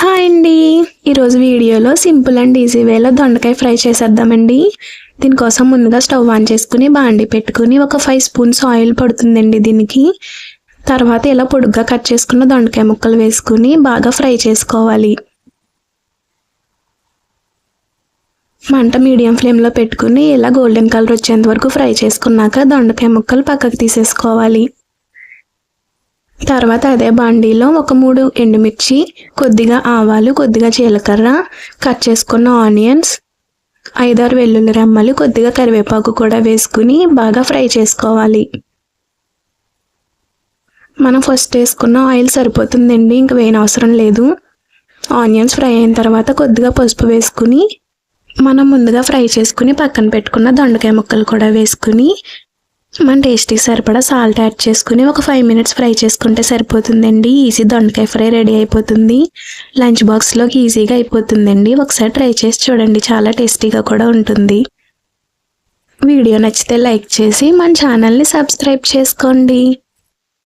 Hi అండి. ఈరోజు వీడియోలో సింపుల్ అండ్ ఈజీ వేలో దొండకాయ ఫ్రై చేసేద్దామండి. దీనికోసం ముందుగా స్టవ్ ఆన్ చేసుకుని బాండి పెట్టుకుని ఒక 5 స్పూన్స్ ఆయిల్ పడుతుందండి దీనికి. తర్వాత ఇలా పొడుగ్గా కట్ చేసుకున్న దొండకాయ ముక్కలు వేసుకుని బాగా ఫ్రై చేసుకోవాలి. మంట మీడియం ఫ్లేమ్లో పెట్టుకుని ఇలా గోల్డెన్ కలర్ వచ్చేంత వరకు ఫ్రై చేసుకున్నాక దొండకాయ ముక్కలు పక్కకు తీసేసుకోవాలి. తర్వాత అదే బాండీలో ఒక 3 ఎండుమిర్చి, కొద్దిగా ఆవాలు, కొద్దిగా జీలకర్ర, కట్ చేసుకున్న ఆనియన్స్, 5-6 వెల్లుల్లి రెమ్మలు, కొద్దిగా కరివేపాకు కూడా వేసుకుని బాగా ఫ్రై చేసుకోవాలి. మనం ఫస్ట్ వేసుకున్న ఆయిల్ సరిపోతుందండి, ఇంక వేయనవసరం లేదు. ఆనియన్స్ ఫ్రై అయిన తర్వాత కొద్దిగా పసుపు వేసుకుని మనం ముందుగా ఫ్రై చేసుకుని పక్కన పెట్టుకున్న దొండకాయ ముక్కలు కూడా వేసుకుని మన టేస్ట్కి సరిపడా సాల్ట్ యాడ్ చేసుకుని ఒక 5 మినిట్స్ ఫ్రై చేసుకుంటే సరిపోతుందండి. ఈజీ దొండకాయ ఫ్రై రెడీ అయిపోతుంది. లంచ్ బాక్స్లోకి ఈజీగా అయిపోతుందండి. ఒకసారి ట్రై చేసి చూడండి, చాలా టేస్టీగా కూడా ఉంటుంది. వీడియో నచ్చితే లైక్ చేసి మన ఛానల్ని సబ్స్క్రైబ్ చేసుకోండి.